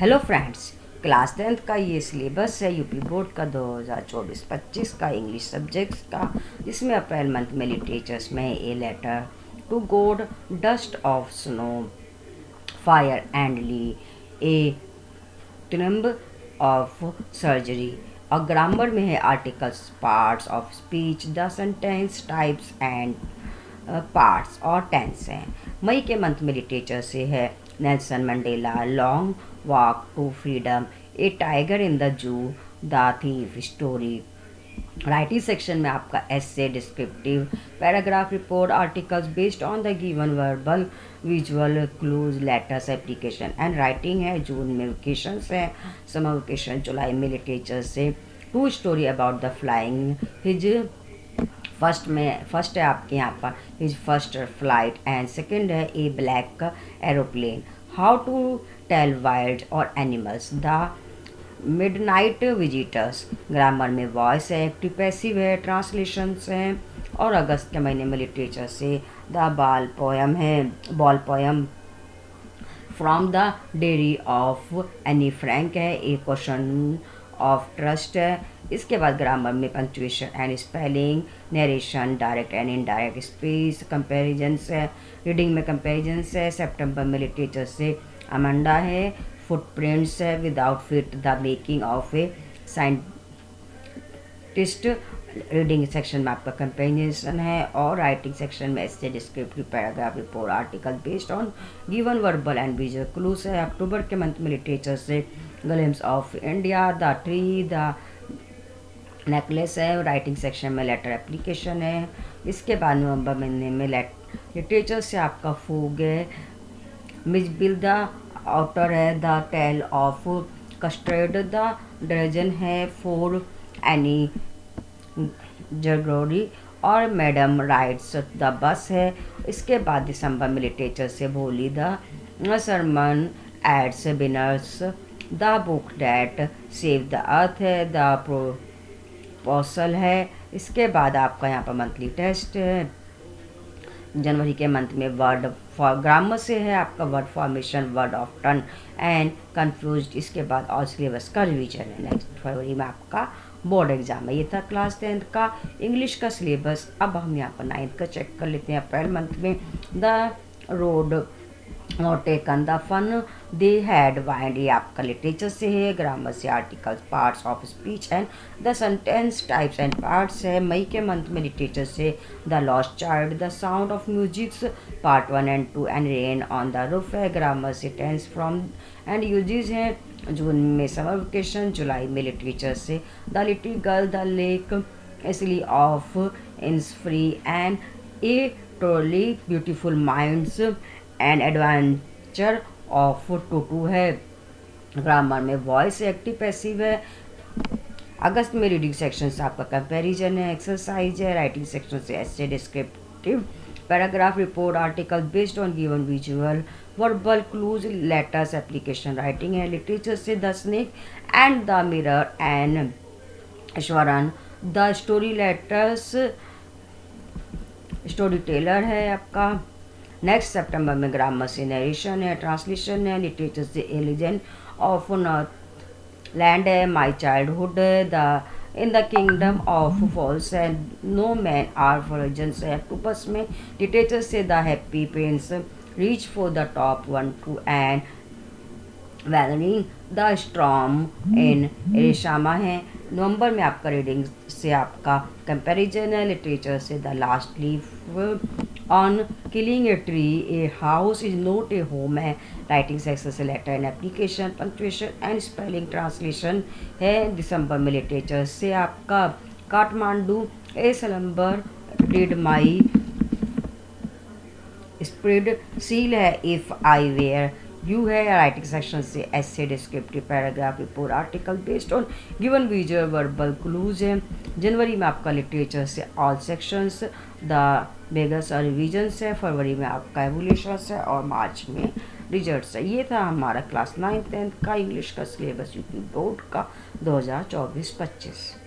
Hello friends, class 10th का ये syllabus है यूपी बोर्ड का 2024-25 का इंग्लिश सब्जेक्ट्स का, जिसमें अप्रैल मंथ में लिटरेचर्स में a letter to God, dust of snow, fire and ice, a triumph of surgery. और ग्रामर में है articles, parts of speech, the sentence types and parts और टेंस हैं। मई के मंथ में लिटरेचर से है Nelson Mandela, long walk to freedom, a tiger in the zoo, the thief story. Writing section में आपका essay, descriptive paragraph, report, articles based on the given verbal visual clues, letters, application and writing है। जून में vacations है, summer vacation. जुलाई में literature से two story about the flying his first है आपके यहाँ पर his first flight and second है a black aeroplane, how to tell wild और animals, the midnight visitors. Grammar में वॉइस है, एक्टिव पैसिव है, ट्रांसलेशंस हैं। और अगस्त के महीने में लिटरेचर से the ball poem from the diary of Anne Frank है, ए क्वेश्चन ऑफ ट्रस्ट है। इसके बाद ग्रामर में punctuation and spelling, narration, direct and indirect speech, comparisons है। रीडिंग में कंपैरिजन्स है। सितंबर में लिटरेचर से अमांडा है, फुटप्रिंट्स है, without fit, the making of a scientist. Reading section में आपका कंपेरिजन है। और राइटिंग सेक्शन में ऐसे descriptive paragraph, report, article based on given verbal and visual clues है। अक्टूबर के मंथ में लिटरेचर से glimpse of India, the tree, the necklace है। राइटिंग सेक्शन में लेटर एप्लीकेशन है। इसके बाद नवंबर महीने में लिटरेचर से आपका फूग है, मिजबिल द आउटर है, the tale of custard, the dragon है, फोर एनी जगोरी और मैडम राइड्स द बस है। इसके बाद दिसंबर में लिटरेचर से भोली, the sermon at Benares, the book that save the earth है, द प्रोपोसल है। इसके बाद आपका यहाँ पर मंथली टेस्ट है। जनवरी के मंथ में वर्ड फॉर ग्रामर से है आपका word formation, word of turn and confuse. इसके बाद और सिलेबस का रिवीजन है। नेक्स्ट फरवरी में आपका बोर्ड एग्जाम है। ये था क्लास 10th का इंग्लिश का सिलेबस। अब हम यहाँ पर 9th का चेक कर लेते हैं। अप्रैल मंथ में the road not taken, the fun they had wind, ये आपका लिटरेचर से है। ग्रामर से articles, parts of speech and the sentence types and parts है। मई के मंथ में लिटरेचर से the lost child, the sound of musics part 1 and 2 and rain on the roof है। ग्रामर से टेंस फ्रॉम एंड यूजेस हैं। जून में समर वेकेशन। जुलाई में लिटरेचर से the little girl, the lake, isle of Innisfree and a truly beautiful minds and adventure of Toto है। Grammar में वॉइस एक्टिव पैसिव है। अगस्त में रीडिंग सेक्शन से आपका कंपैरिजन है, एक्सरसाइज है। राइटिंग सेक्शन से essay, descriptive paragraph, report, article based on given visual verbal clues, letters, application. Writing है। लिटरेचर से the snake and the mirror and Eswaran, the story letters, story teller है आपका। Next सितंबर में grammar से narration है, translation है। Literature से a legend of Northland है, माई चाइल्डहुड है, the in the kingdom of fools है, नो मैन आर फॉर्जन्स है। अक्टूबर में लिटरेचर से the happy prince, reach for the top 1, 2 and weathering the storm in Ersama है। नवंबर में आपका रीडिंग से आपका कंपैरिजन है। लिटरेचर से the last leaf on killing a tree, a house is not a home है। राइटिंग सेक्शन से letter and application, punctuation and spelling, translation है। दिसंबर में लिटरेचर से आपका Kathmandu, a slumber did my spirit seal है, इफ आई वेयर यू है। Writing section से essay, descriptive paragraph, report, article based on given visual verbal clues है। जनवरी में आपका लिटरेचर से ऑल सेक्शंस, द बेगस और रिविजन्स है। फरवरी में आपका एवोल्यूशंस है और मार्च में रिजल्ट्स है। ये था हमारा क्लास 9th 10th का इंग्लिश का सिलेबस यूपी बोर्ड का 2024-25।